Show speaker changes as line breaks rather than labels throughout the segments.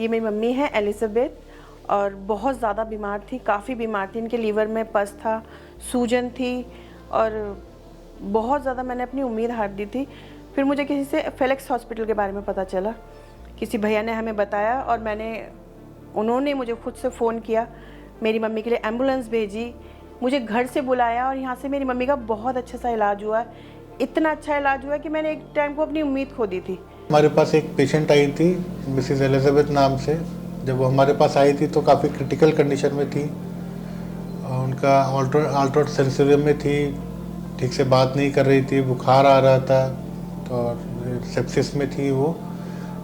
ये मेरी मम्मी है एलिज़ाबेथ और बहुत ज़्यादा बीमार थी, काफ़ी बीमार थी। इनके लीवर में पस था, सूजन थी और बहुत ज़्यादा मैंने अपनी उम्मीद हार दी थी। फिर मुझे किसी से फेलिक्स हॉस्पिटल के बारे में पता चला, किसी भैया ने हमें बताया और उन्होंने मुझे खुद से फ़ोन किया, मेरी मम्मी के लिए एम्बुलेंस भेजी, मुझे घर से बुलाया और यहाँ से मेरी मम्मी का बहुत अच्छा सा इलाज हुआ। इतना अच्छा इलाज हुआ कि मैंने एक टाइम को अपनी उम्मीद खो दी थी।
हमारे पास एक पेशेंट आई थी मिसिस एलिज़ाबेथ नाम से। जब वो हमारे पास आई थी तो काफ़ी क्रिटिकल कंडीशन में थी। उनका अल्ट्रा सेंसोरियम में थी, ठीक से बात नहीं कर रही थी, बुखार आ रहा था और सेप्सिस में थी वो।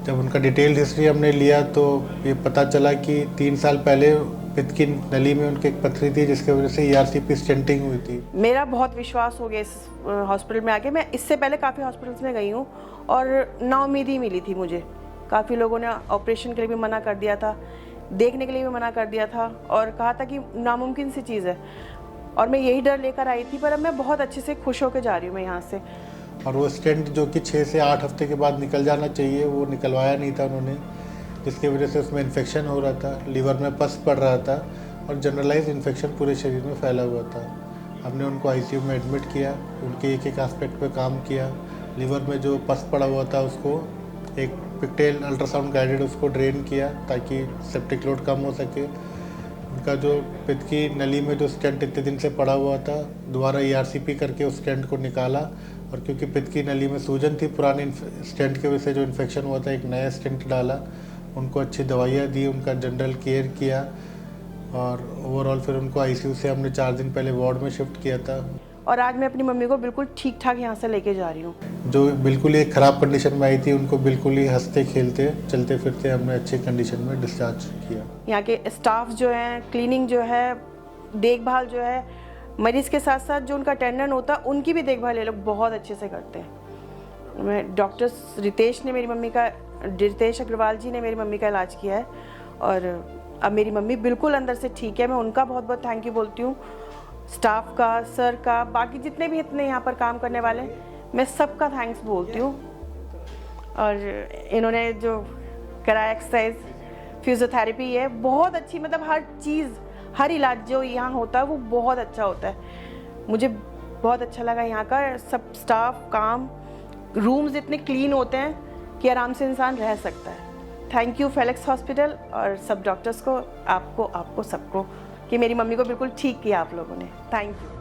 जब उनका डिटेल्ड हिस्ट्री हमने लिया तो ये पता चला कि 3 साल पहले पित्त की नली में उनकी एक पथरी थी जिसकी वजह से ERCP स्टेंटिंग हुई थी।
मेरा बहुत विश्वास हो गया इस हॉस्पिटल में आके। मैं इससे पहले काफ़ी हॉस्पिटल्स में गई हूँ और नाउम्मीदी ही मिली थी मुझे। काफ़ी लोगों ने ऑपरेशन के लिए भी मना कर दिया था, देखने के लिए भी मना कर दिया था और कहा था कि नामुमकिन सी चीज़ है, और मैं यही डर लेकर आई थी। पर अब मैं बहुत अच्छे से खुश होकर जा रही हूँ मैं यहाँ से।
और वो स्टेंट जो कि 6 से 8 हफ्ते के बाद निकल जाना चाहिए, वो निकलवाया नहीं था उन्होंने, जिसकी वजह से उसमें इन्फेक्शन हो रहा था, लीवर में पस पड़ रहा था और जनरलाइज इन्फेक्शन पूरे शरीर में फैला हुआ था। हमने उनको ICU में एडमिट किया, उनके एक एक एस्पेक्ट पे काम किया। लीवर में जो पस पड़ा हुआ था उसको एक पिक्टेल अल्ट्रासाउंड गाइडेड उसको ड्रेन किया ताकि सेप्टिक लोड कम हो सके। उनका जो पित्त की नली में जो स्टेंट इतने दिन से पड़ा हुआ था, दोबारा ERCP करके उस स्टेंट को निकाला और क्योंकि पित्त की नली में सूजन थी पुराने स्टेंट की वजह से जो इन्फेक्शन हुआ था, एक नया स्टेंट डाला, उनको अच्छी दवाइयाँ दी, उनका जनरल केयर किया और ओवरऑल फिर उनको ICU से हमने 4 दिन पहले वार्ड में शिफ्ट किया था।
और आज मैं अपनी मम्मी को बिल्कुल ठीक ठाक यहाँ से लेके जा रही हूँ।
जो बिल्कुल ही ख़राब कंडीशन में आई थी उनको बिल्कुल ही हंसते खेलते चलते फिरते हमने अच्छी कंडीशन में डिस्चार्ज किया।
यहाँ के स्टाफ जो हैं, क्लीनिंग जो है, देखभाल जो है, मरीज़ के साथ साथ जो उनका अटेंडेंट होता है उनकी भी देखभाल ये लोग बहुत अच्छे से करते हैं। रितेश अग्रवाल जी ने मेरी मम्मी का इलाज किया है और अब मेरी मम्मी बिल्कुल अंदर से ठीक है। मैं उनका बहुत बहुत थैंक यू बोलती हूँ, स्टाफ का, सर का, बाकी जितने भी इतने यहाँ पर काम करने वाले, मैं सबका थैंक्स बोलती हूँ। और इन्होंने जो कराया एक्सरसाइज, फिजियोथेरेपी है बहुत अच्छी, मतलब हर चीज़, हर इलाज जो यहाँ होता है वो बहुत अच्छा होता है। मुझे बहुत अच्छा लगा यहाँ का सब स्टाफ, काम, रूम्स इतने क्लीन होते हैं कि आराम से इंसान रह सकता है। थैंक यू फेलिक्स हॉस्पिटल और सब डॉक्टर्स को, आपको सबको, कि मेरी मम्मी को बिल्कुल ठीक किया आप लोगों ने। Thank you.